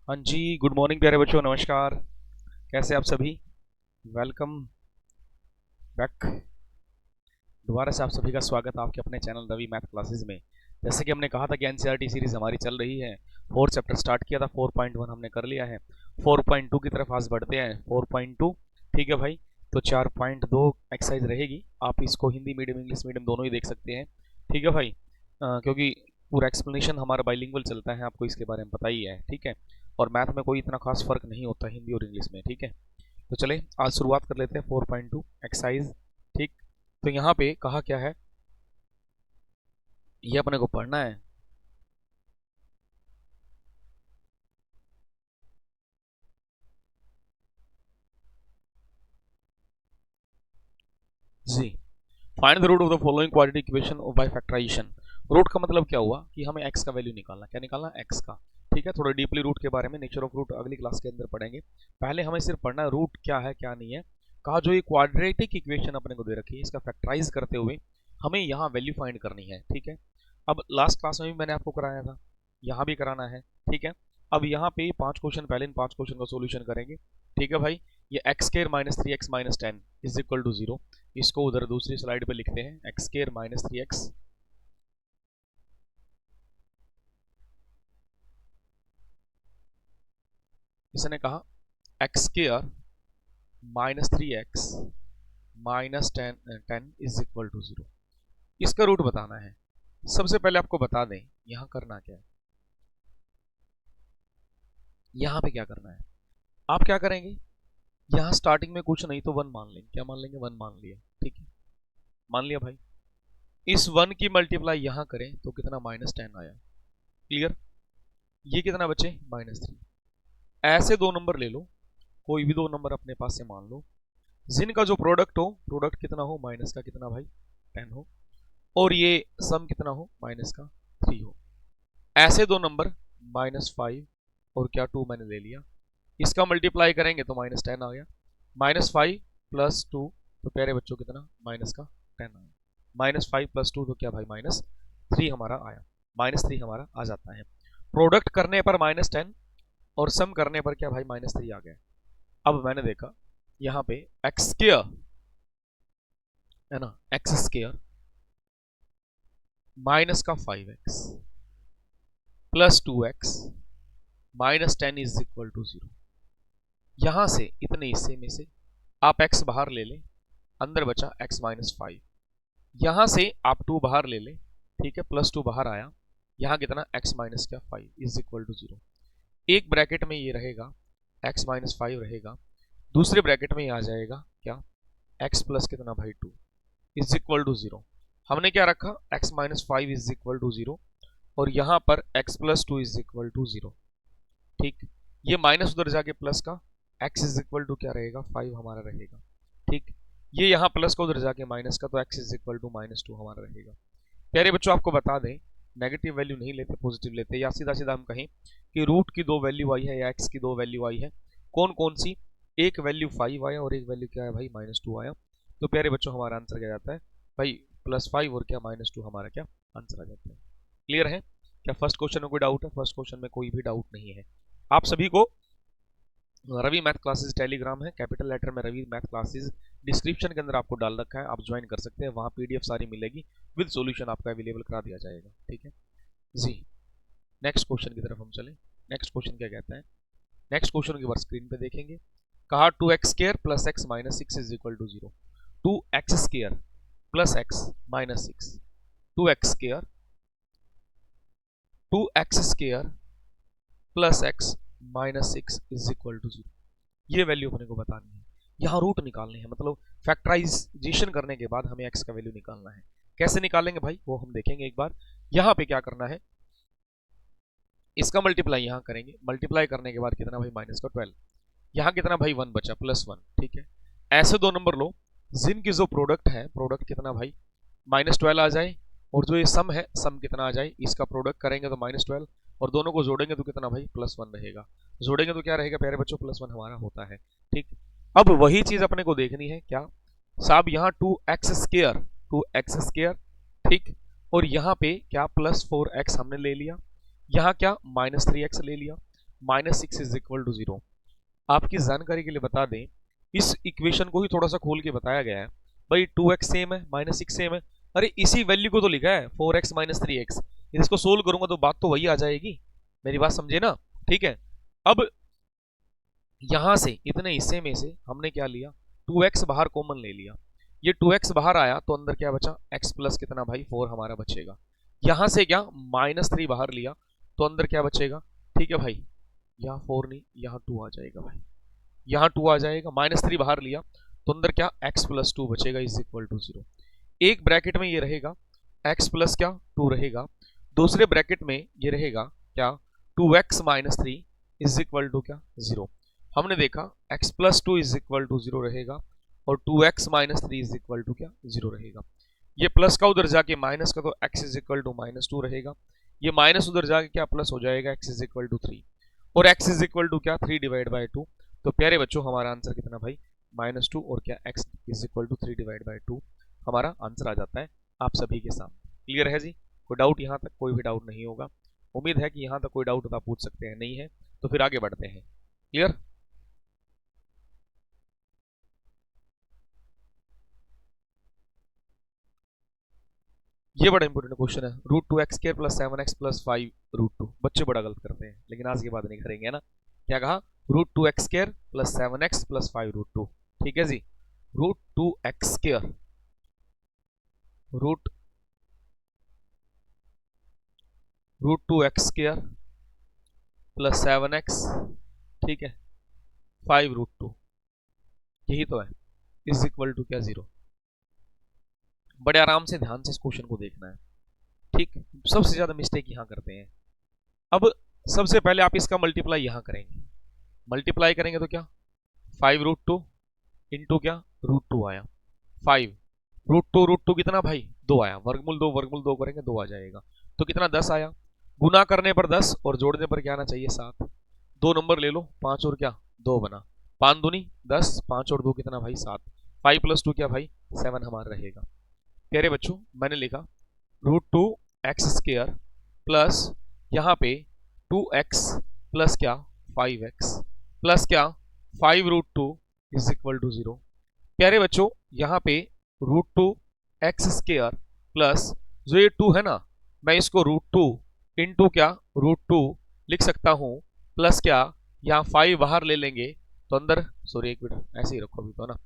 हाँ जी, good morning प्यारे बच्चों, नमस्कार। कैसे आप सभी? Welcome back. दोबारा से आप सभी का स्वागत है आपके अपने चैनल रवि मैथ क्लासेस में। जैसे कि हमने कहा था कि एनसीईआरटी सीरीज हमारी चल रही है। 4 चैप्टर स्टार्ट किया था, 4.1 हमने कर लिया है। 4.2 की तरफ आज बढ़ते हैं। 4.2 ठीक है भाई। तो 4.2 एक्सरसाइज रहेगी। आप इसको हिंदी मीडियम इंग्लिश मीडियम दोनों ही देख सकते हैं, ठीक है भाई। क्योंकि पूरा एक्सप्लेनेशन हमारा बाइलिंगुअल चलता है, आपको इसके बारे में पता ही है, ठीक है। और मैथ में कोई इतना खास फर्क नहीं होता हिंदी और इंग्लिश में, ठीक है। तो चले आज शुरुआत कर लेते हैं 4.2 एक्सरसाइज, ठीक। तो यहाँ पे कहा क्या है, ये अपने को पढ़ना है। जी, find the root of the following quadratic equation by factorization. Root का मतलब क्या हुआ कि हमें एक्स का वैल्यू निकालना, क्या निकालना, एक्स का, ठीक है। थोड़ा डीपली रूट के बारे में, नेचर ऑफ रूट अगली क्लास के अंदर पढ़ेंगे। पहले हमें सिर्फ पढ़ना है रूट क्या है क्या नहीं है। कहा जो ये क्वाड्रेटिक इक्वेशन अपने को दे रखी है, इसका फैक्टराइज करते हुए हमें यहाँ वैल्यू फाइंड करनी है, ठीक है। अब लास्ट क्लास में भी मैंने आपको कराया था, यहाँ भी कराना है, ठीक है। अब यहाँ पे 5 क्वेश्चन, पहले इन 5 क्वेश्चन का सोल्यूशन करेंगे, ठीक है भाई। ये x square minus 3x minus 10 is equal to 0। इसको उधर दूसरी स्लाइड पे लिखते हैं, एक्स स्क्वायर माइनस 3x, इसने कहा x square minus 3x minus 10 is equal to 0। इसका रूट बताना है। सबसे पहले आपको बता दें यहां करना क्या है। यहां पे क्या करना है, आप क्या करेंगे, यहां स्टार्टिंग में कुछ नहीं तो 1 मान लेंगे। क्या मान लेंगे, 1 मान लिया, ठीक है। मान लिया भाई। इस 1 की मल्टीप्लाई यहां करें तो कितना, -10 आया। क्लियर। ये कितना बचे, -3। ऐसे दो नंबर ले लो, कोई भी दो नंबर अपने पास से मान लो, जिनका जो प्रोडक्ट हो, प्रोडक्ट कितना हो, माइनस का कितना भाई, 10 हो, और ये सम कितना हो, माइनस का 3 हो। ऐसे दो नंबर -5 और क्या 2 मैंने ले लिया, इसका मल्टीप्लाई करेंगे तो -10 आ गया। -5 प्लस 2 तो प्यारे बच्चों कितना, माइनस का 10 आया। -5 प्लस 2 तो क्या भाई, -3 हमारा आया। -3 हमारा आ जाता है। प्रोडक्ट करने पर -10 और सम करने पर क्या भाई, -3 आ गया। अब मैंने देखा यहाँ पे एक्स स्क्वायर है ना, एक्स स्क्वायर माइनस का 5x plus 2x minus 10 is equal to 0। यहां से इतने हिस्से में से आप x बाहर ले लें, अंदर बचा x माइनस 5। यहां से आप 2 बाहर ले लें, ठीक है, प्लस 2 बाहर आया। यहां कितना, x माइनस क्या 5 इज इक्वल टू 0। एक ब्रैकेट में ये रहेगा, x माइनस 5 रहेगा, दूसरे ब्रैकेट में ये आ जाएगा क्या, x प्लस कितना भाई 2 इज इक्वल टू 0। हमने क्या रखा, x minus 5 is equal to 0 और यहां पर x plus 2 is equal to 0, ठीक। ये माइनस उधर जाके प्लस का, x इज इक्वल टू क्या रहेगा, 5 हमारा रहेगा, ठीक। ये यहाँ प्लस का उधर जाके माइनस का, तो x इज इक्वल टू -2 हमारा रहेगा। प्यारे बच्चों आपको बता दें, नेगेटिव वैल्यू नहीं लेते, पॉजिटिव लेते, या सीधा सीधा हम कहें कि रूट की 2 वैल्यू आई है या x की 2 वैल्यू आई है, कौन कौन सी, एक वैल्यू 5 आया और एक वैल्यू क्या है भाई, -2 आया। तो प्यारे बच्चों हमारा आंसर क्या जाता है भाई, +5 और क्या -2 हमारा क्या आंसर आ जाता है। क्लियर है। क्या फर्स्ट क्वेश्चन में कोई डाउट है? फर्स्ट क्वेश्चन में कोई भी डाउट नहीं है। आप सभी को रवि मैथ क्लासेस टेलीग्राम है, कैपिटल लेटर में रवि मैथ क्लासेस डिस्क्रिप्शन के अंदर आपको डाल रखा है, आप ज्वाइन कर सकते हैं, वहाँ पीडीएफ सारी मिलेगी, विद सॉल्यूशन आपका अवेलेबल करा दिया जाएगा, ठीक है जी। नेक्स्ट क्वेश्चन की तरफ हम चलें। नेक्स्ट क्वेश्चन क्या कहता है, नेक्स्ट क्वेश्चन की बार स्क्रीन पे देखेंगे। कहा 2x square plus x minus 6 is equal to 0। 2x square plus x minus 6, 2x square 2x square plus x minus 6 is equal to 0। ये वैल्यू अपने को बतानी है, यहाँ रूट निकालने हैं, मतलब फैक्टराइजेशन करने के बाद हमें x का वैल्यू निकालना है। कैसे निकालेंगे भाई, वो हम देखेंगे एक बार। यहाँ पे क्या करना है, इसका मल्टीप्लाई यहाँ करेंगे, मल्टीप्लाई करने के बाद कितना भाई, माइनस का 12। यहाँ कितना भाई, 1 बचा, +1, ठीक है। ऐसे दो नंबर लो जिनकी जो प्रोडक्ट है, प्रोडक्ट कितना भाई, -12 आ जाए, और जो ये सम है, सम कितना आ जाए, इसका प्रोडक्ट करेंगे तो -12, और दोनों को जोड़ेंगे तो कितना भाई, +1 रहेगा। जोड़ेंगे तो क्या रहेगा प्यारे बच्चों, +1 हमारा होता है, ठीक। अब वही चीज अपने को देखनी है, क्या साहब, यहाँ 2x स्क्वायर, 2x स्क्वायर, ठीक, और यहाँ पे क्या +4x हमने ले लिया, यहाँ क्या -3x ले लिया। -6 इज इक्वल टू 0। आपकी जानकारी के लिए बता दें, इस इक्वेशन को ही थोड़ा सा खोल के बताया गया है भाई। 2x सेम है, -6 सेम है, अरे इसी वैल्यू को तो लिखा है 4x - 3x। इसको सोल्व करूंगा तो बात तो वही आ जाएगी। मेरी बात समझे ना? ठीक है। अब यहां से इतने हिस्से में से हमने क्या लिया, 2x बाहर कॉमन ले लिया। ये 2x बाहर आया तो अंदर क्या बचा, x प्लस कितना भाई 4 हमारा बचेगा। यहां से क्या -3 बाहर लिया तो अंदर क्या बचेगा, ठीक है भाई, यहाँ 4 नहीं, यहाँ 2 आ जाएगा भाई, यहाँ 2 आ जाएगा। -3 बाहर लिया तो अंदर क्या x प्लस 2 बचेगा इज इक्वल टू 0। एक ब्रैकेट में ये रहेगा x प्लस क्या 2 रहेगा, दूसरे ब्रैकेट में ये रहेगा क्या 2x - 3 इज इक्वल टू क्या 0। हमने देखा x plus 2 is equal to 0 रहेगा और 2x - 3 इज इक्वल टू क्या 0 रहेगा। ये प्लस का उधर जाके माइनस का तो x इज इक्वल टू -2 रहेगा, ये माइनस उधर जाके क्या प्लस हो जाएगा, x इज इक्वल टू 3 और x इज इक्वल टू क्या 3 डिवाइड बाई 2। तो प्यारे बच्चों हमारा आंसर कितना भाई -2 और क्या x is equal to 3 divide by 2 हमारा आंसर आ जाता है आप सभी के सामने। क्लियर है जी? कोई डाउट यहाँ तक? कोई भी डाउट नहीं होगा। उम्मीद है कि यहाँ तक कोई डाउट आप पूछ सकते हैं, नहीं है तो फिर आगे बढ़ते हैं। क्लियर? ये बड़ा इंपॉर्टेंट क्वेश्चन है। √2x² + 7x + 5 √2। बच्चे बड़ा गलत करते हैं लेकिन आज के बाद नहीं करेंगे, है ना? क्या कहा, √2x² + 7x + 5 √2। ठीक है जी, √2x² √2x² + 7x, ठीक है, 5 √2, यही तो है, इज इक्वल टू क्या 0। बड़े आराम से ध्यान से इस क्वेश्चन को देखना है। ठीक, सबसे ज्यादा मिस्टेक यहां करते हैं। अब सबसे पहले आप इसका मल्टीप्लाई यहां करेंगे, मल्टीप्लाई करेंगे तो क्या 5 √2 इंटू क्या √2 आया 5 √2 कितना भाई 2 आया, वर्गमूल 2 करेंगे 2 आ जाएगा, तो कितना 10 आया। गुना करने पर 10 और जोड़ने पर क्या आना चाहिए 7। 2 नंबर ले लो, 5 और क्या 2 बना, 5 दूनी 10, 5 और 2 कितना भाई 7, 5 + 2 क्या भाई 7 हमारा रहेगा। प्यारे बच्चों मैंने लिखा √2x² प्लस यहाँ पे 2x प्लस क्या 5x प्लस क्या 5 √2 इज इक्वल टू 0। प्यारे बच्चों यहाँ पे √2x² प्लस जो ये 2 है ना, मैं इसको √2 इंटू क्या √2 लिख सकता हूँ, प्लस क्या यहाँ 5 बाहर ले लेंगे तो अंदर, सॉरी एक मिनट ऐसे ही रखो अभी तो ना,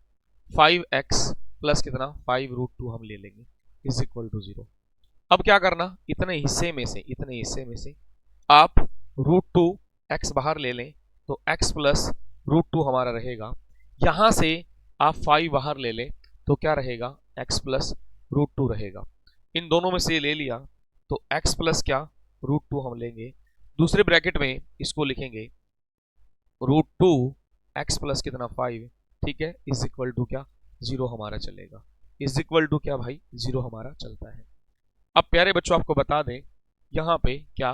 5x प्लस कितना 5 √2 हम ले लेंगे इज इक्वल टू 0। अब क्या करना, इतने हिस्से में से आप √2x बाहर ले लें तो x प्लस √2 हमारा रहेगा। यहां से आप 5 बाहर ले लें तो क्या रहेगा x प्लस √2 रहेगा। इन दोनों में से ले लिया तो x प्लस क्या √2 हम लेंगे, दूसरे ब्रैकेट में इसको लिखेंगे √2x प्लस कितना 5, ठीक है, इज इक्वल टू क्या 0 हमारा चलेगा, इज इक्वल टू क्या भाई 0 हमारा चलता है। अब प्यारे बच्चों आपको बता दें यहां पे क्या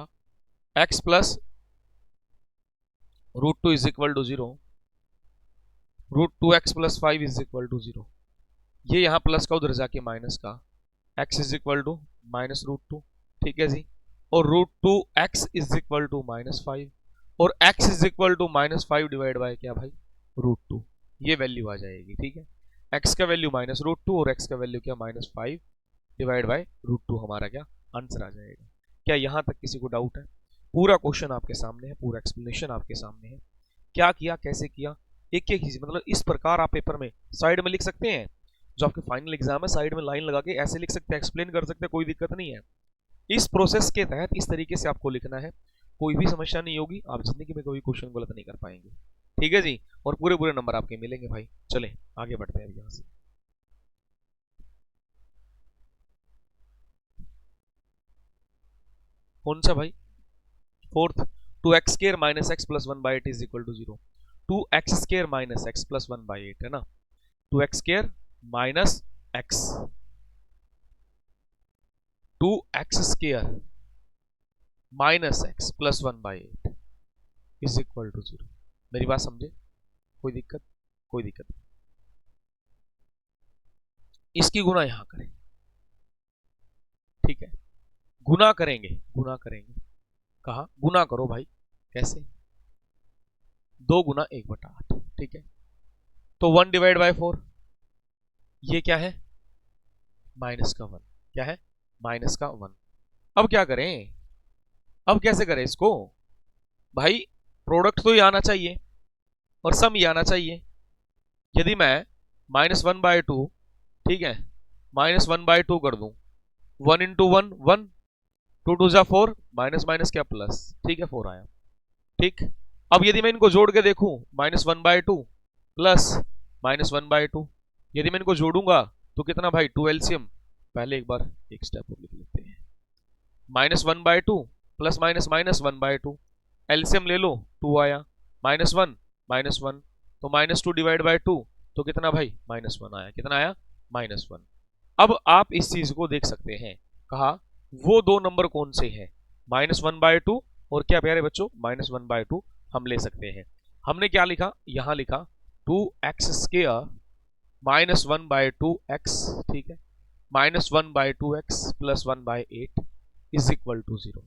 x plus √2 is equal to 0, √2x + 5 is equal to 0, ये यहां प्लस का उधर जाके माइनस का, x इज इक्वल टू -√2, ठीक है जी, और √2x इज इक्वल टू -5 और x is equal to -5 divide by क्या भाई √2, ये वैल्यू आ जाएगी। ठीक है, x का वैल्यू -√2 और x का वैल्यू क्या -5 डिवाइड बाय √2 हमारा क्या आंसर आ जाएगा। क्या यहां तक किसी को डाउट है? पूरा क्वेश्चन आपके सामने है, पूरा एक्सप्लेनेशन आपके सामने है, क्या किया कैसे किया एक एक चीज, मतलब इस प्रकार आप पेपर में साइड में लिख सकते हैं। जो आपके फाइनल एग्जाम है साइड में लाइन लगा के ऐसे लिख सकते हैं, एक्सप्लेन कर सकते हैं, कोई दिक्कत नहीं है। इस प्रोसेस के तहत इस तरीके से आपको लिखना है, कोई भी समस्या नहीं होगी, आप जिंदगी में कोई क्वेश्चन गलत नहीं कर पाएंगे। ठीक है जी, और पूरे पूरे नंबर आपके मिलेंगे भाई। चले आगे बढ़ते हैं यहां से। कौन सा भाई? Fourth, 2x² - x + 1/8 is equal to 0। 2x² - x + 1/8 है ना, 2x² - x 2x² - x + 1/8 is equal to 0। मेरी बात समझे? कोई दिक्कत? कोई दिक्कत नहीं। इसकी गुना यहां करें, ठीक है, गुना करेंगे, गुना करेंगे, कहा गुना करो भाई, कैसे 2 गुना 1/8, ठीक है। तो 1 डिवाइड बाय 4, ये क्या है, माइनस का 1, क्या है, माइनस का 1। अब क्या करें, अब कैसे करें इसको भाई, प्रोडक्ट तो ये आना चाहिए और सम ये आना चाहिए। यदि मैं -1/2, ठीक है, -1/2 कर दूं, 1 इंटू 1 1, 2 2 जा 4, माइनस माइनस क्या प्लस, ठीक है, 4 आया, ठीक। अब यदि मैं इनको जोड़ के देखूं, -1/2 प्लस -1/2, यदि मैं इनको जोड़ूंगा तो कितना भाई, 2 एलसीएम। पहले एक बार एक स्टेप और लिख लेते हैं, -1/2 प्लस माइनस -1/2, एलसीएम ले लो, 2 आया, -1 -1, तो -2 डिवाइड बाय 2, तो कितना भाई, -1 आया, कितना आया, -1। अब आप इस चीज को देख सकते हैं, कहा वो दो नंबर कौन से हैं, -1/2 और क्या प्यारे बच्चों, -1/2 हम ले सकते हैं। हमने क्या लिखा, यहां लिखा 2x² -1/2x, ठीक है, -1/2x plus 1/8 is equal to 0।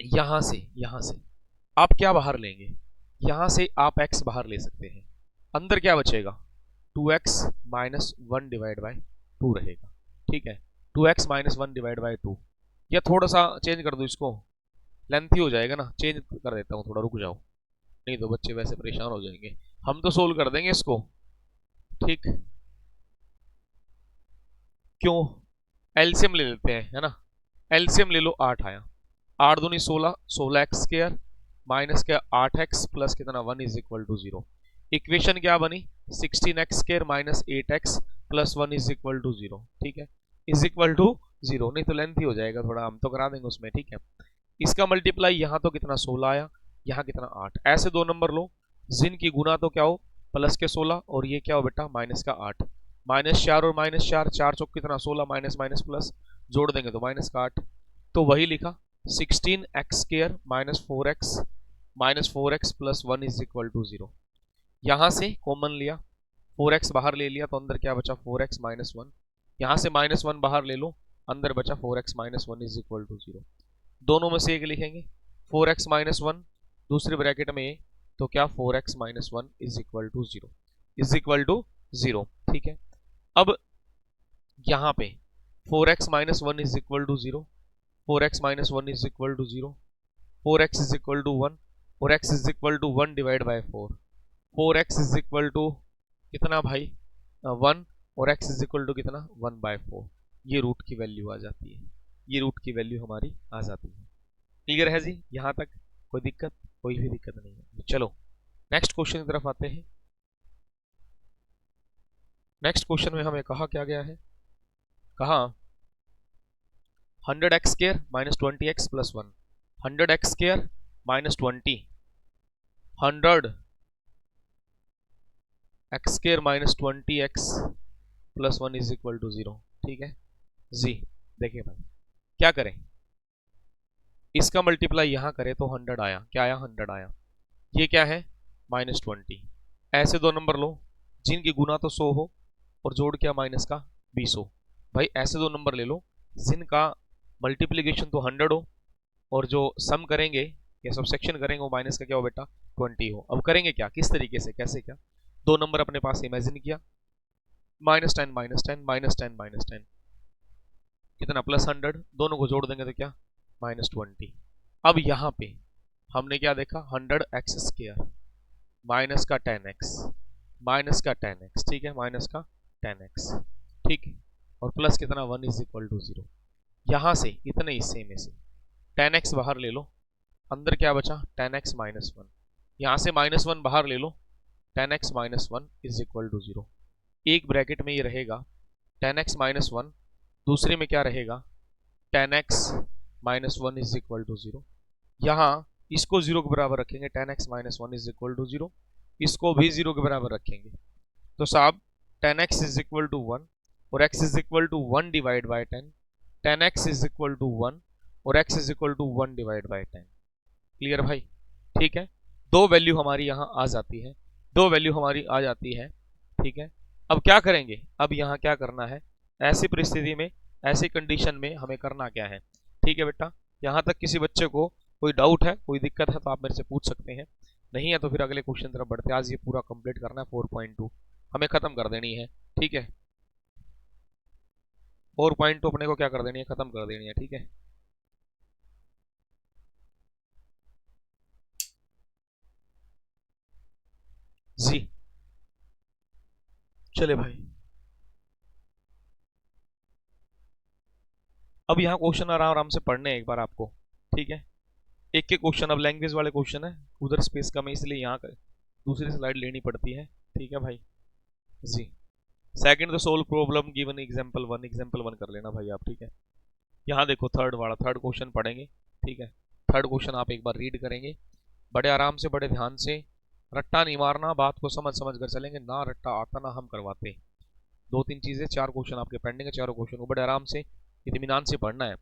यहां से आप क्या बाहर लेंगे, यहां से आप x बाहर ले सकते हैं, अंदर क्या बचेगा, 2x माइनस 1 डिवाइड बाय 2 रहेगा, ठीक है, 2x माइनस 1 डिवाइड बाय 2। या थोड़ा सा चेंज कर दो इसको, लेंथी हो जाएगा ना, चेंज कर देता हूं, थोड़ा रुक जाओ, नहीं तो बच्चे वैसे परेशान हो जाएंगे। हम तो सोल्व कर देंगे इसको, ठीक, क्यों, एलसीएम ले लेते हैं, है ना, एलसीएम ले लो, 8 आया, 8 दूनी 16, 16x² माइनस क्या 8x प्लस कितना 1 इज इक्वल टू 0। इक्वेशन क्या बनी, 16x² minus 8x plus 1 is equal to 0, ठीक है, इज इक्वल टू 0, नहीं तो लेंथी हो जाएगा थोड़ा, हम तो करा देंगे उसमें, ठीक है। इसका मल्टीप्लाई यहाँ तो कितना 16 आया, यहाँ कितना 8, ऐसे दो नंबर लो जिनकी गुना तो क्या हो, प्लस के 16 और ये क्या हो बेटा, माइनस का 8, -4 और -4, 4 चौक कितना 16, माइनस माइनस प्लस, जोड़ देंगे तो माइनस का 8। तो वही लिखा 16x² -4x plus 1 is equal to 0। यहां से कॉमन लिया, 4x बाहर ले लिया, तो अंदर क्या बचा, 4x माइनस 1, यहां से -1 बाहर ले लो, अंदर बचा 4x minus 1 is equal to 0। दोनों में से एक लिखेंगे, 4x माइनस 1 दूसरे ब्रैकेट में, तो क्या 4x minus 1 is equal to 0, is equal to 0, ठीक है। अब यहां पे 4x minus 1 is equal to 0, 4x minus 1 is equal to 0, 4x is equal to 1 और x is equal to 1 divide by 4, 4x is equal to कितना भाई 1 और x is equal to कितना 1/4। ये रूट की वैल्यू आ जाती है, ये रूट की वैल्यू हमारी आ जाती है। क्लियर है जी, यहां तक कोई दिक्कत, कोई भी दिक्कत नहीं है। चलो नेक्स्ट क्वेश्चन की तरफ आते हैं। नेक्स्ट क्वेश्चन में हमें कहा क्या गया है, कहा 100x² minus 20x plus 1, 100x² minus 20, 100x² minus 20x plus 1 is equal to 0, ठीक है जी। देखिए भाई क्या करें, इसका मल्टीप्लाई यहां करें तो 100 आया, क्या आया, 100 आया, ये क्या है -20। ऐसे दो नंबर लो जिनकी गुना तो 100 हो और जोड़ क्या माइनस का 20 हो। भाई ऐसे दो नंबर ले लो जिनका मल्टीप्लीकेशन तो 100 हो और जो सम करेंगे या सबसेक्शन करेंगे वो माइनस का क्या हो बेटा 20 हो। अब करेंगे क्या, किस तरीके से, कैसे, क्या, दो नंबर अपने पास इमेजिन किया, -10 -10 -10 -10 कितना +100, दोनों को जोड़ देंगे तो क्या -20। अब यहां पे हमने क्या देखा, 100x² माइनस का 10x माइनस का 10x, ठीक है, माइनस का 10x, ठीक है, और प्लस कितना 1 इज इक्वल टू 0। यहां से इतने हिस्से में से 10x बाहर ले लो, अंदर क्या बचा 10x माइनस 1, यहां से -1 बाहर ले लो, 10x minus 1 is equal to 0। एक ब्रैकेट में ये रहेगा 10x माइनस 1, दूसरे में क्या रहेगा 10x minus 1 is equal to 0। यहां इसको 0 के बराबर रखेंगे, 10x minus 1 is equal to 0, इसको भी 0 के बराबर रखेंगे, तो साहब 10x इज इक्वल टू 1 और x is equal to 1 divide by 10, 10x is equal to 1 और x is equal to 1 divide by 10। Clear भाई, ठीक है, दो वैल्यू हमारी यहां आ जाती है, दो वैल्यू हमारी आ जाती है, ठीक है। अब क्या करेंगे, अब यहां क्या करना है, ऐसी परिस्थिति में, ऐसी कंडीशन में हमें करना क्या है, ठीक है बेटा। यहां तक किसी बच्चे को कोई डाउट है, कोई दिक्कत है तो आप मेरे से पूछ सकते हैं। नहीं है तो फिर अगले क्वेश्चन तरफ बढ़ते हैं। आज ये पूरा कंप्लीट करना है 4.2, हमें खत्म कर देनी है, ठीक है। 4.2 अपने को क्या कर देनी है, खत्म कर देनी है, ठीक है। जी चले भाई, अब यहाँ क्वेश्चन आराम आराम से पढ़ने हैं एक बार आपको, ठीक है। एक एक क्वेश्चन, अब लैंग्वेज वाले क्वेश्चन है, उधर स्पेस कम है इसलिए यहाँ दूसरी स्लाइड लेनी पड़ती है, ठीक है भाई। जी second the solve problem given example 1, example 1 कर लेना भाई आप, ठीक है। यहाँ देखो थर्ड वाला, थर्ड क्वेश्चन पढ़ेंगे, ठीक है। थर्ड क्वेश्चन आप एक बार रीड करेंगे बड़े आराम से, बड़े ध्यान से, रट्टा नहीं मारना, बात को समझ समझ कर चलेंगे, ना रट्टा आता ना हम करवाते। दो तीन चीजें, चार क्वेश्चन आपके पेंडिंग है, चारों क्वेश्चन को बड़े आराम से इत्मीनान से पढ़ना है।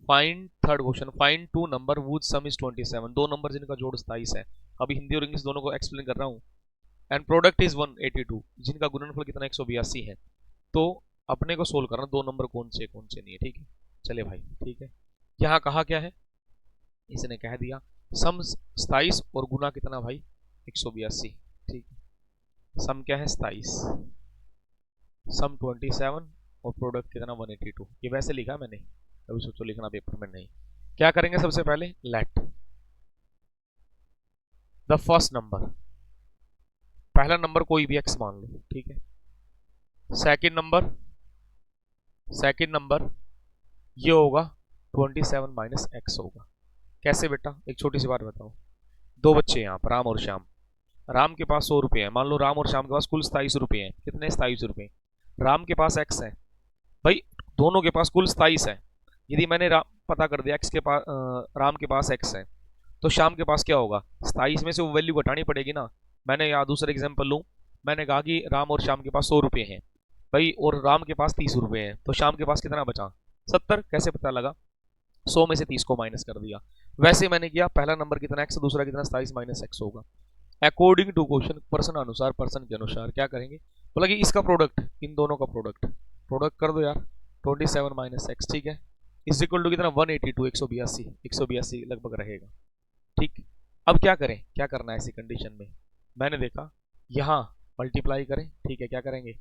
Find third question, find two number would sum is 27, दो नंबर जिनका जोड़ 27 है। अभी हिंदी और इंग्लिश दोनों को एक्सप्लेन कर रहा हूँ। एंड प्रोडक्ट इज 182, जिनका गुणनफल कितना 182 है। तो अपने को सोल्व करना, दो नंबर कौन से नहीं है, ठीक है। चले भाई, ठीक है। यहाँ कहा क्या है, इसने कह दिया सम 27 और गुना कितना भाई 182, ठीक है। सम क्या है 27, सम 27 और प्रोडक्ट कितना 182। ये वैसे लिखा मैंने, अभी सोचो लिखना पेपर में नहीं। क्या करेंगे सबसे पहले, लेट द फर्स्ट नंबर, पहला नंबर कोई भी x मान लो, ठीक है। सेकंड नंबर ये होगा 27 माइनस x होगा। कैसे बेटा, एक छोटी सी बात बताओ, दो बच्चे हैं यहाँ पर, राम और श्याम। राम के पास 100 रुपये है, मान लो राम और श्याम के पास कुल 27 रुपये हैं। कितने 27 रुपये, राम के पास x है भाई, दोनों के पास कुल 27 है। यदि मैंने पता कर दिया x के पास राम के पास x है, तो श्याम के पास क्या होगा 27 में से वो वैल्यू घटानी पड़ेगी ना। मैंने यहाँ दूसरा एग्जाम्पल लूँ, मैंने कहा कि राम और श्याम के पास 100 रुपये हैं भाई, और राम के पास 30 रुपये हैं, तो श्याम के पास कितना बचा 70। कैसे पता लगा, 100 में से 30 को माइनस कर दिया। वैसे मैंने किया, पहला नंबर कितना x, दूसरा कितना 27 माइनस x होगा। अकॉर्डिंग टू क्वेश्चन, पर्सन अनुसार, पर्सन के अनुसार क्या करेंगे, बोला कि इसका प्रोडक्ट, इन दोनों का प्रोडक्ट कर दो यार, 27 माइनस एक्स, ठीक है, इज इक्वल टू कितना 182, 182 लगभग रहेगा, ठीक। अब क्या करें, क्या करना है ऐसी कंडीशन में, मैंने देखा यहाँ मल्टीप्लाई करें, ठीक है। क्या करेंगे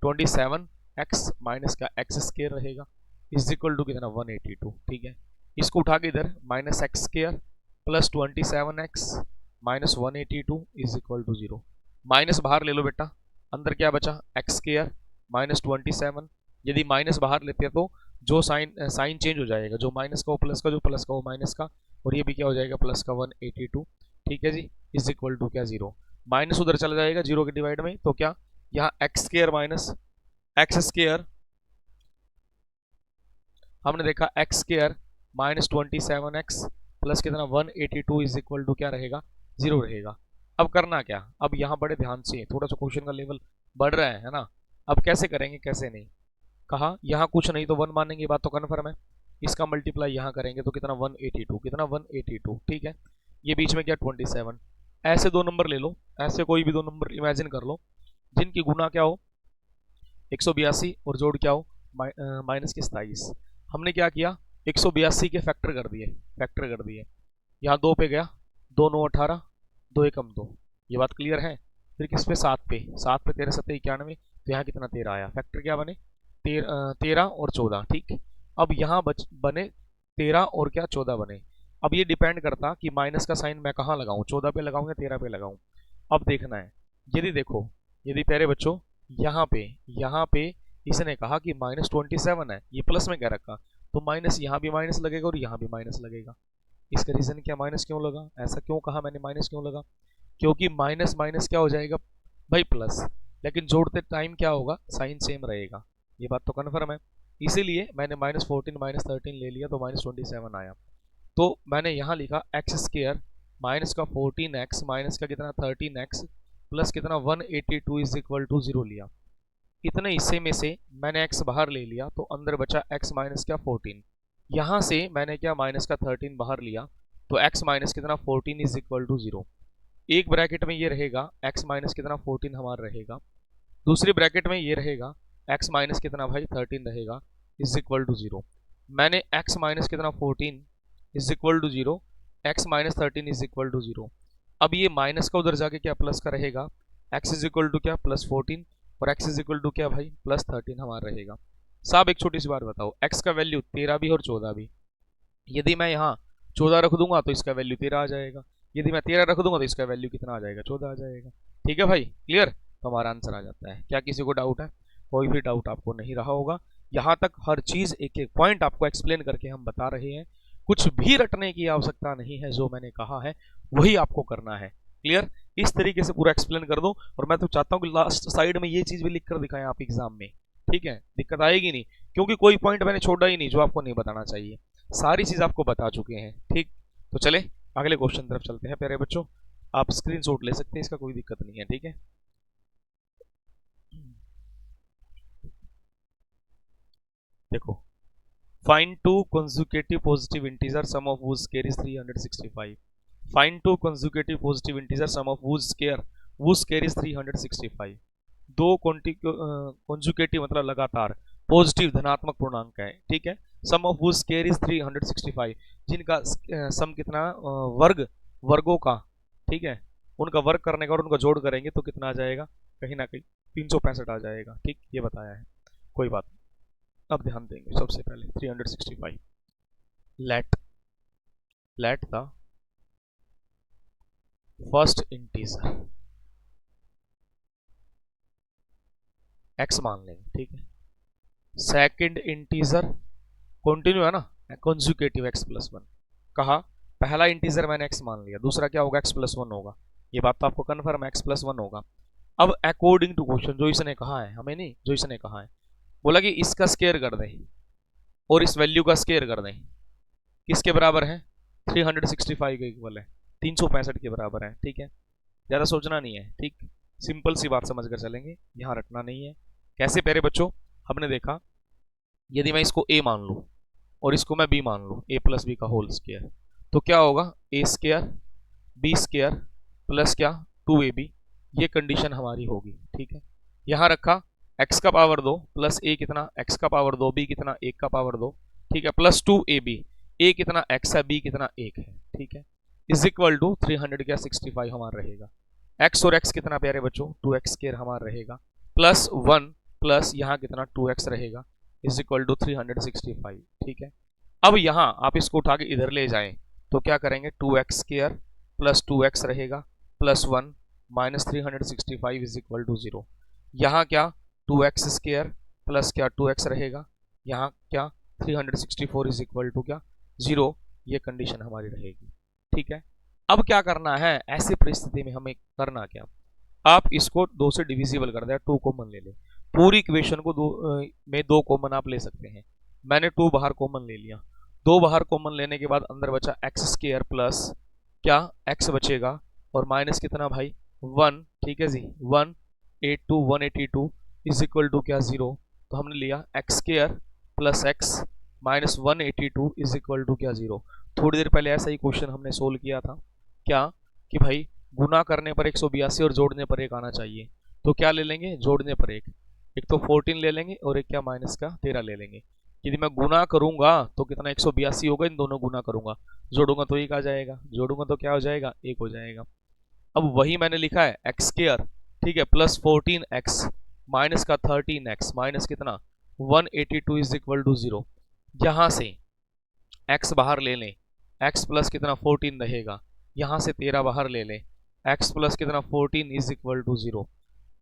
27 एक्स माइनस का एक्स स्क्वायर रहेगा, इज इक्वल टू कितना 182, ठीक है। इसको उठा के इधर minus x square plus 27 x minus 182 is equal to 0। Minus बाहर ले लो बेटा, अंदर क्या बचा एक्स स्क्वायर माइनस 27। यदि माइनस बाहर लेते हैं तो जो साइन चेंज हो जाएगा, जो माइनस का वो प्लस का, जो प्लस का वो माइनस का, और ये भी क्या हो जाएगा प्लस का 182, ठीक है जी, इज इक्वल टू क्या 0। माइनस उधर चला जाएगा 0 के डिवाइड में, तो क्या यहाँ x square minus x square, हमने देखा x square minus 27 x plus कितना 182 इज इक्वल टू क्या रहेगा 0 रहेगा। अब करना क्या, अब यहाँ बड़े ध्यान से, थोड़ा सा क्वेश्चन का लेवल बढ़ रहा है ना। अब कैसे करेंगे कैसे नहीं, कहा यहाँ कुछ नहीं तो 1 मानेंगे, बात तो कन्फर्म है। इसका मल्टीप्लाई यहाँ करेंगे तो कितना 182, कितना 182, ठीक है। ये बीच में क्या 27। ऐसे दो नंबर ले लो, ऐसे कोई भी दो नंबर इमेजिन कर लो जिनकी गुना क्या हो 182 और जोड़ क्या हो माइनस के 27। हमने क्या किया 182 के फैक्टर कर दिए। यहाँ 2 पे गया, 2 9 18, 2 एकम 2, ये बात क्लियर है। फिर किस पे 7 पे, 7 पे 13 7 91, तो यहाँ कितना 13 आया, फैक्टर क्या बने 13 और 14, ठीक। अब यहाँ बने 13 और क्या 14 बने। अब ये डिपेंड करता कि माइनस का साइन मैं कहाँ लगाऊं, 14 पे लगाऊं या 13 पे लगाऊं। अब देखना है, यदि देखो, यदि प्यारे बच्चों यहाँ पे इसने कहा कि माइनस 27 है, ये प्लस में क्या रखा, तो माइनस यहाँ भी माइनस लगेगा और यहाँ भी माइनस लगेगा। इसका रीजन क्या, माइनस क्यों लगा, ऐसा क्यों कहा मैंने माइनस क्यों लगा, क्योंकि माइनस माइनस क्या हो जाएगा भाई प्लस, लेकिन जोड़ते टाइम क्या होगा साइन सेम रहेगा, ये बात तो कन्फर्म है। इसीलिए मैंने -14 -13 ले लिया तो -27 आया। तो मैंने यहाँ लिखा एक्स स्क्वायर माइनस का 14x माइनस का कितना 13x प्लस कितना 182 इज इक्वल टू 0 लिया। इतने हिस्से में से मैंने x बाहर ले लिया तो अंदर बचा x माइनस का 14। यहाँ से मैंने क्या माइनस का 13 बाहर लिया तो x माइनस कितना 14 इज इक्वल टू 0। एक ब्रैकेट में ये रहेगा x माइनस कितना 14 हमारा रहेगा, दूसरी ब्रैकेट में ये रहेगा x माइनस कितना भाई 13 रहेगा इज इक्वल टू 0। मैंने x माइनस कितना 14 is equal to 0, x minus 13 is equal to 0। अब ये माइनस का उधर जाके क्या प्लस का रहेगा, x इज इक्वल टू क्या +14 और x इज इक्वल टू क्या भाई +13 हमारा रहेगा। साहब एक छोटी सी बात बताओ, x का वैल्यू 13 भी और 14 भी, यदि मैं यहाँ 14 रख दूंगा तो इसका वैल्यू 13 आ जाएगा, यदि मैं 13 रख दूंगा तो इसका वैल्यू कितना आ जाएगा, 14 आ जाएगा। ठीक है भाई, क्लियर, तो हमारा आंसर आ जाता है। क्या किसी को डाउट है? कोई भी डाउट आपको नहीं रहा होगा। यहाँ तक हर चीज एक एक पॉइंट आपको एक्सप्लेन करके हम बता रहे हैं, कुछ भी रटने की आवश्यकता नहीं है, जो मैंने कहा है वही आपको करना है। क्लियर, इस तरीके से पूरा एक्सप्लेन कर दो, और मैं तो चाहता हूँ कि लास्ट साइड में ये चीज भी लिख कर दिखाएं आप एग्जाम में। ठीक है, दिक्कत आएगी नहीं, क्योंकि कोई पॉइंट मैंने छोड़ा ही नहीं जो आपको नहीं बताना चाहिए, सारी चीज आपको बता चुके हैं। ठीक, तो चले अगले क्वेश्चन तरफ चलते हैं प्यारे बच्चों। आप स्क्रीनशॉट ले सकते हैं, इसका कोई दिक्कत नहीं है। ठीक है, देखो, find two consecutive positive integer sum of whose square is 365। Find two consecutive positive integer sum of whose square is 365। दो कंसेक्यूटिव मतलब लगातार पॉजिटिव धनात्मक पूर्णांक है। ठीक है, सम ऑफ whose square is 365, जिनका सम कितना वर्गों का, ठीक है, उनका वर्ग करने का और उनका जोड़ करेंगे तो कितना आ जाएगा, कहीं ना कहीं 365 आ जाएगा। ठीक, ये बताया है, कोई बात नहीं। अब ध्यान देंगे सबसे पहले 365, let the first integer x मान लेंगे। ठीक है, सेकंड इंटीजर कंटिन्यू है ना, कंसेक्यूटिव x प्लस 1। कहा पहला इंटीजर मैंने x मान लिया, दूसरा क्या होगा x प्लस 1 होगा, ये बात तो आपको कन्फर्म है, x प्लस 1 होगा। अब अकॉर्डिंग टू क्वेश्चन, जो इसने कहा है, हमें नहीं, जो इसने कहा है, बोला कि इसका स्केयर कर दें और इस वैल्यू का स्केयर कर दें, किसके बराबर है, 365 के इक्वल है, 365 के बराबर है। ठीक है, ज़्यादा सोचना नहीं है। ठीक, सिंपल सी बात समझ कर चलेंगे, यहाँ रटना नहीं है। कैसे प्यारे बच्चों, हमने देखा यदि मैं इसको a मान लूँ और इसको मैं b मान लूँ, a प्लस बी का होल स्केयर, तो क्या होगा, a square b square plus क्या 2ab, ये कंडीशन हमारी होगी। ठीक है, यहाँ रखा x का पावर 2 प्लस a कितना, x का पावर 2, b कितना 1 का पावर 2, ठीक है, प्लस 2ab, a कितना x है, b कितना 1 है। ठीक है, इज इक्वल टू 300 क्या 65 हमारा रहेगा, x और x कितना प्यारे बच्चों 2x स्केयर हमारा रहेगा, प्लस 1 प्लस यहाँ कितना 2x रहेगा, इज इक्वल टू 365। ठीक है, अब यहाँ आप इसको उठा के इधर ले जाएं तो क्या करेंगे, 2x स्केयर प्लस 2x रहेगा plus 1 minus 365 is equal to 0। यहाँ क्या 2x स्केयर प्लस क्या 2x रहेगा, यहाँ क्या 364 इज इक्वल टू क्या 0, ये कंडीशन हमारी रहेगी। ठीक है, अब क्या करना है ऐसी परिस्थिति में, हमें करना क्या, आप इसको 2 से डिविजिबल कर दें, 2 कॉमन ले लें, पूरी इक्वेशन को में 2 कॉमन आप ले सकते हैं। मैंने 2 बाहर कॉमन ले लिया, 2 बाहर कॉमन लेने के बाद अंदर बचा एक्स स्केयर प्लस क्या x बचेगा और माइनस कितना भाई 1। ठीक है जी, 182 इज इक्वल टू क्या 0, तो हमने लिया x square plus x minus 182 is equal to क्या 0। थोड़ी देर पहले ऐसा ही क्वेश्चन हमने सोल्व किया था, क्या कि भाई गुना करने पर 182 और जोड़ने पर 1 आना चाहिए, तो क्या ले लेंगे, जोड़ने पर एक तो 14 ले लेंगे और एक क्या माइनस का 13 ले लेंगे। यदि मैं गुना करूंगा तो कितना 182 होगा, इन दोनों गुना करूंगा, जोड़ूंगा तो 1 आ जाएगा, जोड़ूंगा तो क्या हो जाएगा 1 हो जाएगा। अब वही मैंने लिखा है एक्स स्केयर, ठीक है, प्लस 14x माइनस का 13x माइनस कितना 182 इज इक्वल टू 0। यहाँ से x बाहर ले लें, x प्लस कितना 14 रहेगा, यहाँ से 13 बाहर ले लें, x प्लस कितना 14 इज इक्वल टू 0।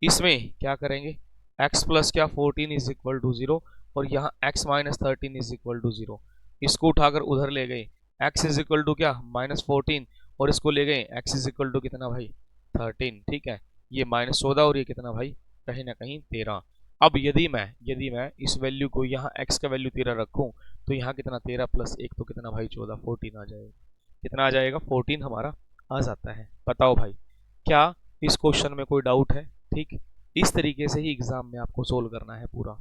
इसमें क्या करेंगे, x प्लस क्या 14 इज इक्वल टू 0 और यहाँ x minus 13 is equal to 0, इसको उठाकर उधर ले गए, x इज इक्वल टू क्या माइनस 14 और इसको ले गए x इज इक्वल टू कितना भाई 13। ठीक है, ये माइनस 14 और ये कितना भाई कहीं ना कहीं 13। अब यदि मैं इस वैल्यू को यहाँ x का वैल्यू 13 रखूँ तो यहाँ कितना 13 प्लस 1 तो कितना भाई 14, 14 आ जाएगा, कितना आ जाएगा 14 हमारा आ जाता है। बताओ भाई क्या इस क्वेश्चन में कोई डाउट है। ठीक, इस तरीके से ही एग्जाम में आपको सोल्व करना है पूरा।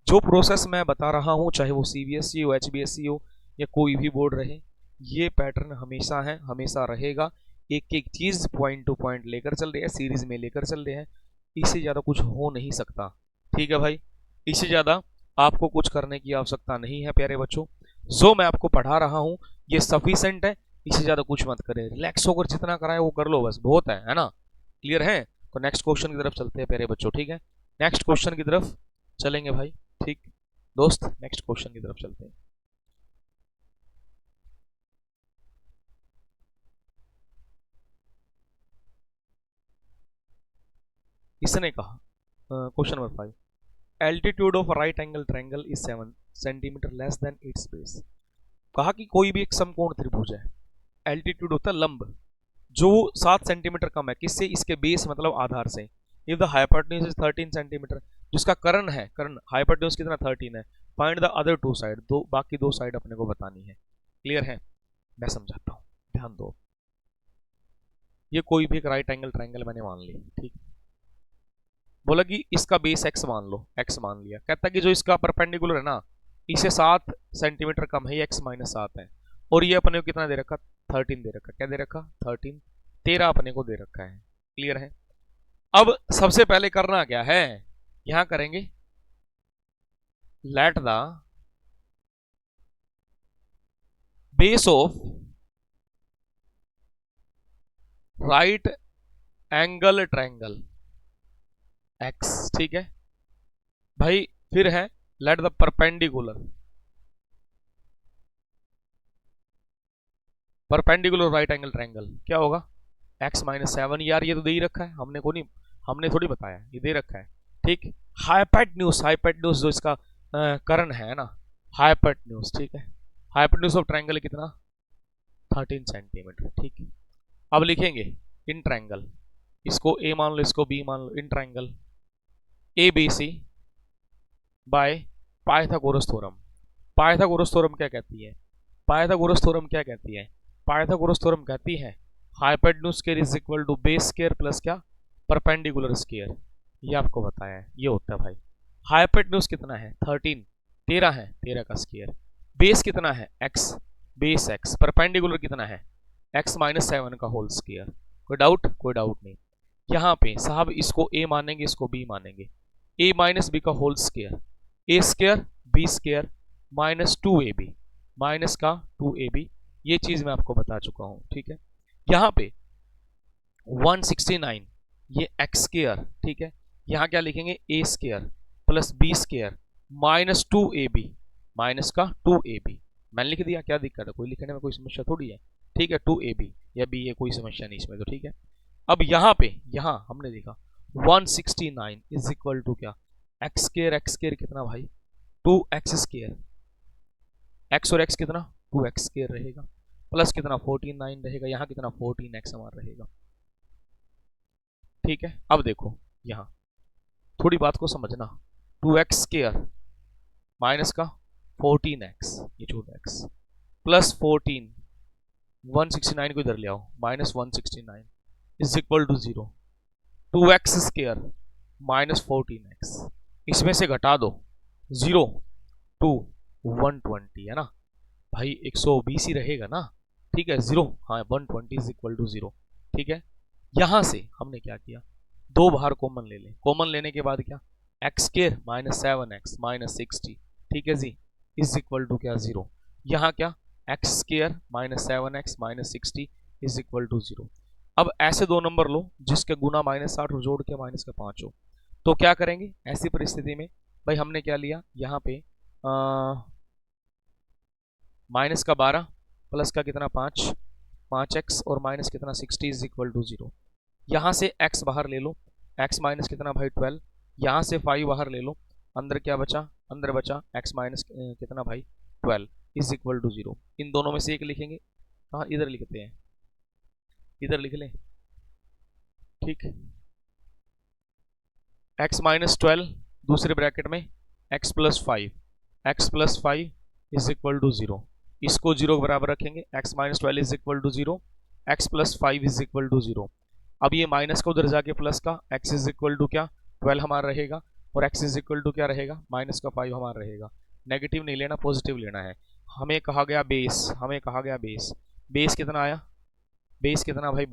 जो प्रोसेस मैं बता रहा हूँ, चाहे वो CBSE हो, HBSE हो या कोई भी बोर्ड रहे, ये पैटर्न हमेशा है, हमेशा रहेगा। एक एक चीज़ पॉइंट टू पॉइंट लेकर चल रहे हैं, सीरीज में लेकर चल रहे हैं, इससे ज़्यादा कुछ हो नहीं सकता। ठीक है भाई, इससे ज़्यादा आपको कुछ करने की आवश्यकता नहीं है प्यारे बच्चों। जो मैं आपको पढ़ा रहा हूँ ये सफिशेंट है, इससे ज़्यादा कुछ मत करे, रिलैक्स होकर जितना कराए वो कर लो, बस बहुत है ना। क्लियर है? तो नेक्स्ट क्वेश्चन की तरफ चलते हैं प्यारे बच्चों, ठीक है। नेक्स्ट क्वेश्चन की तरफ चलेंगे भाई, ठीक दोस्त, नेक्स्ट क्वेश्चन की तरफ चलते हैं। इसने कहा question number 5, altitude of right angle triangle is 7 centimetre less than it's base. कहा कि कोई भी एक समकोण त्रिभुज है, एल्टीट्यूड होता है लंब, जो 7 सेंटीमीटर कम है किससे, इसके बेस मतलब आधार से। If the hypotenuse is 13 centimetre, जिसका कर्ण है, कर्ण हाइपोटेन्यूज कितना 13 है, find the other two side, दो बाकी दो साइड अपने को बतानी है। क्लियर है? मैं समझाता हूं, ध्यान दो। ये कोई भी एक राइट एंगल ट्रायंगल मैंने मान ली, ठीक। बोला कि इसका बेस x मान लो, x मान लिया। कहता कि जो इसका परपेंडिकुलर है ना, इसे 7 सेंटीमीटर कम है, x माइनस 7 है, और ये अपने को कितना दे रखा, 13 दे रखा। क्या दे रखा? 13, 13 अपने को दे रखा है। क्लियर है? अब सबसे पहले करना क्या है, यहां करेंगे let the base of right angle triangle x, ठीक है भाई। फिर है let the perpendicular right angle triangle, क्या होगा, x माइनस 7। यार ये तो दे ही रखा है, हमने थोड़ी बताया, ये दे रखा है, ठीक। हाइपोटेन्यूज जो इसका कर्ण है ना, हाइपोटेन्यूज, ठीक है। हाइपोटेन्यूज ऑफ ट्रायंगल कितना, 13 सेंटीमीटर, ठीक है। अब लिखेंगे इन ट्रायंगल, इसको a मान लो, इसको b मान लो, in triangle ABC by Pythagoras theorem. Pythagoras theorem क्या कहती है, पाइथागोरस थ्योरम क्या कहती है, पाइथागोरस थ्योरम कहती है hypotenuse square is equal to base square plus क्या, परपेंडिकुलर स्क्वायर। ये आपको बताया है, ये होता है भाई। हाइपोटेन्यूज कितना है, 13, 13 है, 13 का स्क्वायर। बेस कितना है, x, बेस x। परपेंडिकुलर कितना है, x माइनस 7 का होल स्क्वायर। कोई डाउट? कोई डाउट नहीं। यहाँ पे साहब इसको a मानेंगे, इसको b मानेंगे। a माइनस बी का whole square, a square b square minus 2ab, minus का 2ab। ये चीज मैं आपको बता चुका हूं, ठीक है। यहाँ पे 169 ये x स्क्वायर, ठीक है। यहाँ क्या लिखेंगे, a square plus b square minus 2ab, minus का 2ab। मैंने लिख दिया, क्या दिक्कत है, कोई लिखने में कोई समस्या थोड़ी है, ठीक है। 2ab या b, ये कोई समस्या नहीं इसमें तो, ठीक है। अब यहाँ पे, यहाँ हमने देखा 169 इज इक्वल टू क्या, एक्स स्क्वायर कितना भाई, 2x स्क्वायर, x और x कितना 2x स्क्वायर रहेगा, प्लस कितना 49 रहेगा, यहाँ कितना 14x हमारा रहेगा, ठीक है। अब देखो यहाँ थोड़ी बात को समझना, 2x स्क्वायर माइनस का 14x, ये छोटा x प्लस 14, 169 को इधर ले आओ, minus 169 is equal to 0, 2x square minus 14x, इसमें से घटा दो 0 टू 120, है ना भाई, 120 ही रहेगा ना, ठीक है। 0, हाँ 120 इज इक्वल टू 0, ठीक है। यहां से हमने क्या किया, दो बाहर कॉमन ले लें, कॉमन लेने के बाद क्या, x square minus 7x minus 60, ठीक है जी, इज इक्वल टू क्या 0। यहाँ क्या, x square minus 7x minus 60 is equal to 0। अब ऐसे दो नंबर लो जिसके गुना माइनस 60 और जोड़ के माइनस का 5 हो, तो क्या करेंगे ऐसी परिस्थिति में, भाई हमने क्या लिया यहाँ पे, माइनस का 12 प्लस का कितना 5x और माइनस कितना 60 इज इक्वल टू 0। यहाँ से x बाहर ले लो, x माइनस कितना भाई 12, यहाँ से 5 बाहर ले लो, अंदर क्या बचा, अंदर बचा x माइनस कितना भाई 12 इज इक्वल टू 0। इन दोनों में से एक लिखेंगे, कहाँ, इधर लिखते हैं, इधर लिख लें, ठीक। x माइनस 12 दूसरे ब्रैकेट में x plus 5 is equal to 0, इसको 0 के बराबर रखेंगे, x minus 12 is equal to 0, x plus 5 is equal to 0। अब ये माइनस का उधर जाके प्लस का, x इज इक्वल टू क्या 12 हमारा रहेगा, और x इज इक्वल टू क्या रहेगा, माइनस का 5 हमारा रहेगा। नेगेटिव नहीं लेना, पॉजिटिव लेना है। हमें कहा गया बेस, हमें कहा गया बेस, बेस कितना आया, बेस कितना भाई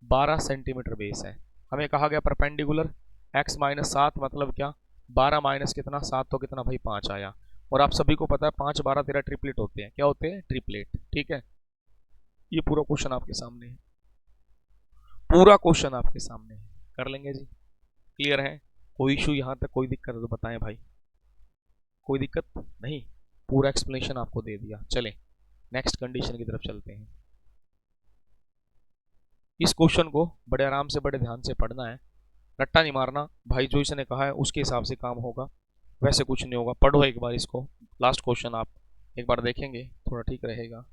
12 सेंटीमीटर बेस है। हमें कहा गया परपेंडिकुलर x माइनस 7 मतलब क्या, 12 माइनस कितना 7 तो कितना भाई 5 आया, और आप सभी को पता है 5 12 13 ट्रिपलेट होते हैं। क्या होते हैं? ट्रिपलेट। ठीक है, ये पूरा क्वेश्चन आपके सामने है, पूरा क्वेश्चन आपके सामने है। कर लेंगे जी, क्लियर है? कोई इशू यहाँ तक, कोई दिक्कत है तो बताएं भाई। कोई दिक्कत नहीं, पूरा एक्सप्लेनेशन आपको दे दिया। चलें नेक्स्ट कंडीशन की तरफ चलते हैं। इस क्वेश्चन को बड़े आराम से बड़े ध्यान से पढ़ना है, रट्टा नहीं मारना भाई। जो इसने कहा है उसके हिसाब से काम होगा, वैसे कुछ नहीं होगा। पढ़ो एक बार इसको, लास्ट क्वेश्चन आप एक बार देखेंगे थोड़ा ठीक रहेगा।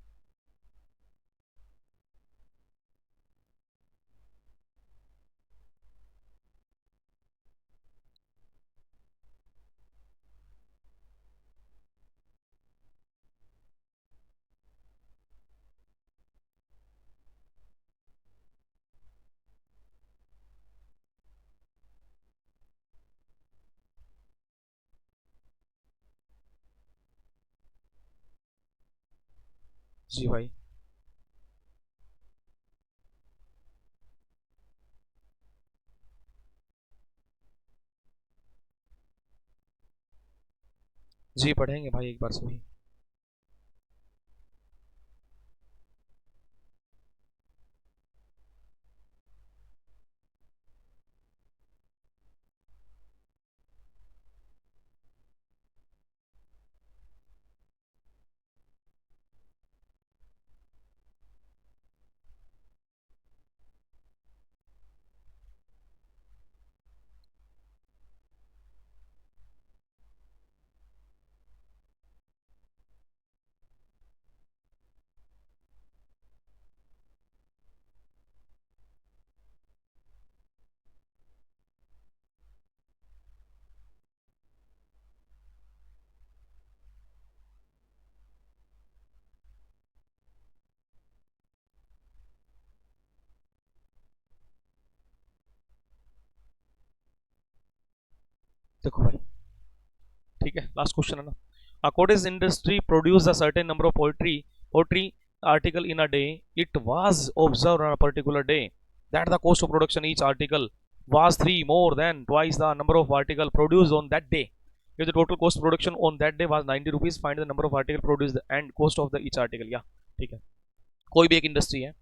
जी भाई, जी पढ़ेंगे भाई एक बार सभी। देखो भाई, ठीक है, लास्ट क्वेश्चन है ना। A cottage industry produced a certain number of poultry article in a day. It was observed on a particular day that the cost of production each article was 3 more than twice the number of article produced on that day. If the total cost of production on that day was 90 rupees, find the number of article produced and cost of the each article. या ठीक है, कोई भी एक industry है,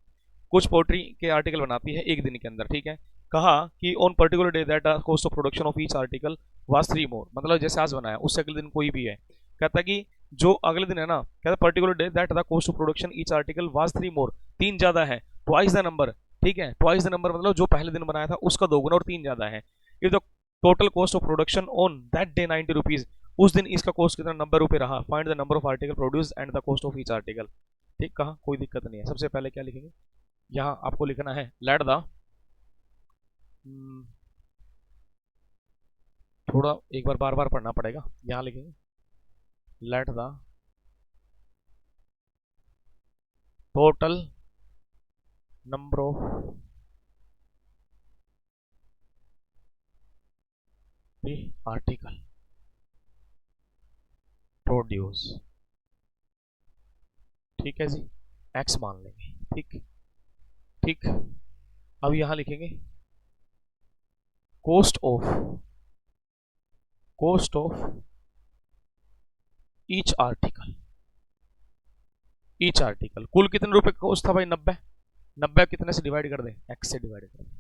कुछ poultry के article बनाती है एक दिन के अंदर। ठीक है, कहा कि on particular day that cost of production of each article was 3 मोर, मतलब जैसे आज बनाया उससे अगले दिन कोई भी है, कहता कि जो अगले दिन है ना, कहता particular day that the cost of production each article was 3 मोर, 3 ज्यादा है, ट्वाइस द नंबर। ठीक है, ट्वाइस द नंबर मतलब जो पहले दिन बनाया था उसका दोगुना और 3 ज्यादा है। If the total cost of production on that day 90 rupees, उस दिन इसका कॉस्ट कितना 90 रुपये रहा, find the number of article produce and the cost of each article. ठीक, कहा कोई दिक्कत नहीं है। सबसे पहले क्या लिखेंगे, यहाँ आपको लिखना है लेट द, थोड़ा एक बार बार बार पढ़ना पड़ेगा। यहाँ लिखेंगे let the total number of the article produce. ठीक है जी, एक्स मान लेंगे। ठीक ठीक, अब यहां लिखेंगे cost of each article. Each article कुल कितने रुपए का कॉस्ट था भाई? 90। 90 कितने से डिवाइड कर दें? एक्स से डिवाइड कर दें।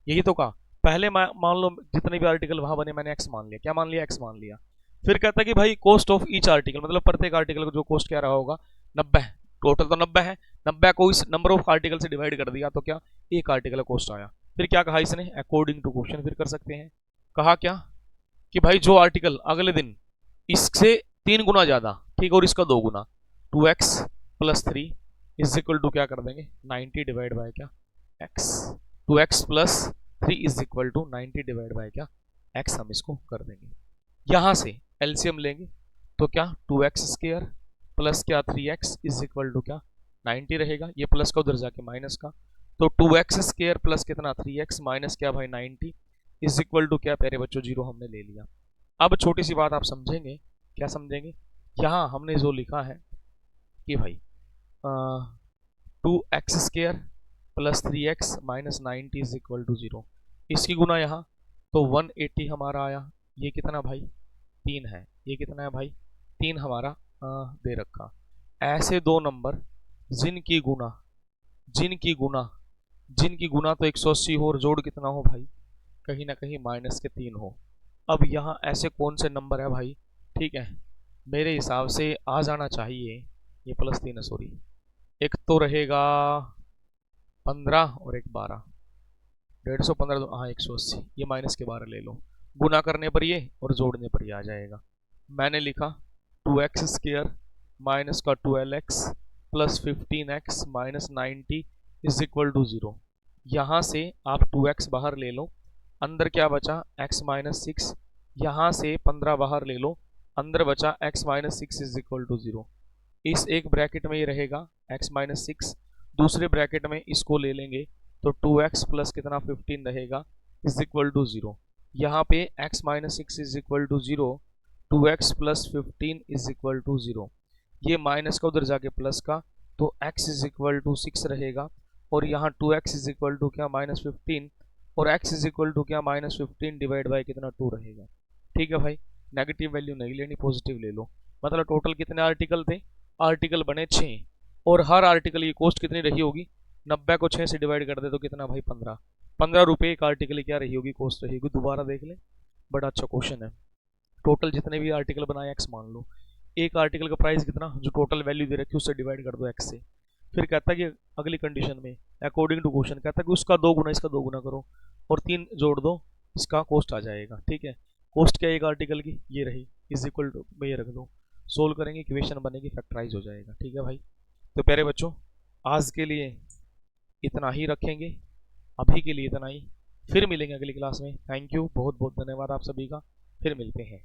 यही तो कहा, पहले मान लो जितने भी आर्टिकल वहां बने मैंने एक्स मान लिया। क्या मान लिया? एक्स मान लिया। फिर कहता कि भाई कॉस्ट ऑफ ईच आर्टिकल, मतलब प्रत्येक आर्टिकल का जो कॉस्ट क्या रहा होगा, 90 है। टोटल तो 90 है, 90 को इस नंबर ऑफ आर्टिकल से डिवाइड कर दिया तो क्या एक आर्टिकल का कॉस्ट आया। फिर क्या कहा इसने, अकॉर्डिंग टू क्वेश्चन फिर कर सकते हैं। कहा क्या कि भाई जो आर्टिकल अगले दिन इससे 3 गुना ज्यादा, ठीक, और इसका 2 गुना, 2x plus 3 is equal to क्या कर देंगे, 90 डिवाइड बाय क्या, x। 2x plus 3 is equal to 90 divide by क्या, x। हम इसको कर देंगे, यहां से एलसीएम लेंगे तो क्या 2x स्क्वायर प्लस क्या 3x इज इक्वल टू क्या 90 रहेगा। ये प्लस का उधर जाके माइनस का, तो 2x स्क्वायर प्लस कितना 3x माइनस क्या भाई 90 इज इक्वल टू क्या प्यारे बच्चों 0 हमने ले लिया। अब छोटी सी बात आप समझेंगे, क्या समझेंगे, यहाँ हमने जो लिखा है कि भाई 2x square plus 3x minus 90 is equal to 0, इसकी गुना यहाँ तो 180 हमारा आया। ये कितना भाई 3 है, ये कितना है भाई 3 हमारा दे रखा। ऐसे दो नंबर जिनकी गुना जिनकी गुना जिनकी गुना तो 180 हो और जोड़ कितना हो भाई, कहीं ना कहीं माइनस के 3 हो। अब यहाँ ऐसे कौन से नंबर है भाई, ठीक है, मेरे हिसाब से आ जाना चाहिए ये +3 है, सॉरी, एक तो रहेगा 15 और एक 12, 150 हाँ 180, ये माइनस के 12 ले लो, गुना करने पर ये और जोड़ने पर ये आ जाएगा। मैंने लिखा 2x² माइनस का 12x plus 15x minus 90 is equal to 0। यहाँ से आप 2x बाहर ले लो, अंदर क्या बचा x माइनस 6, यहाँ से 15 बाहर ले लो, अंदर बचा x minus 6 is equal to 0। इस एक ब्रैकेट में ये रहेगा x माइनस 6, दूसरे ब्रैकेट में इसको ले लेंगे तो 2x प्लस कितना 15 रहेगा इज इक्वल टू 0। यहाँ पे x minus 6 is equal to 0, 2x plus 15 is equal to 0, ये माइनस का उधर जाके प्लस का, तो x इज इक्वल टू 6 रहेगा, और यहाँ 2x इज इक्वल टू क्या -15, और x इज इक्वल टू क्या -15 डिवाइड बाई कितना 2 रहेगा। ठीक है भाई, नेगेटिव वैल्यू नहीं लेनी, पॉजिटिव ले लो। मतलब टोटल कितने आर्टिकल थे, आर्टिकल बने 6, और हर आर्टिकल की कॉस्ट कितनी रही होगी, 90 को 6 से डिवाइड कर दे तो कितना भाई 15 रुपये एक आर्टिकल की क्या रही होगी, कॉस्ट रही होगी। दोबारा देख ले, बड़ा अच्छा क्वेश्चन है। टोटल जितने भी आर्टिकल बनाए एक्स मान लो, एक आर्टिकल का प्राइस कितना, जो टोटल वैल्यू दे रखी है उससे डिवाइड कर दो एक्स से। फिर कहता है कि अगली कंडीशन में अकॉर्डिंग टू क्वेश्चन कहता है कि उसका 2 गुना इसका 2 गुना करो और 3 जोड़ दो, इसका कॉस्ट आ जाएगा। ठीक है, कॉस्ट क्या है एक आर्टिकल की, ये रही, इज इक्वल टू में ये रख दो, सोल्व करेंगे इक्वेशन बनेगी, फैक्टराइज हो जाएगा। ठीक है भाई, तो प्यारे बच्चों आज के लिए इतना ही रखेंगे, अभी के लिए इतना ही, फिर मिलेंगे अगली क्लास में। थैंक यू, बहुत बहुत धन्यवाद आप सभी का, फिर मिलते हैं।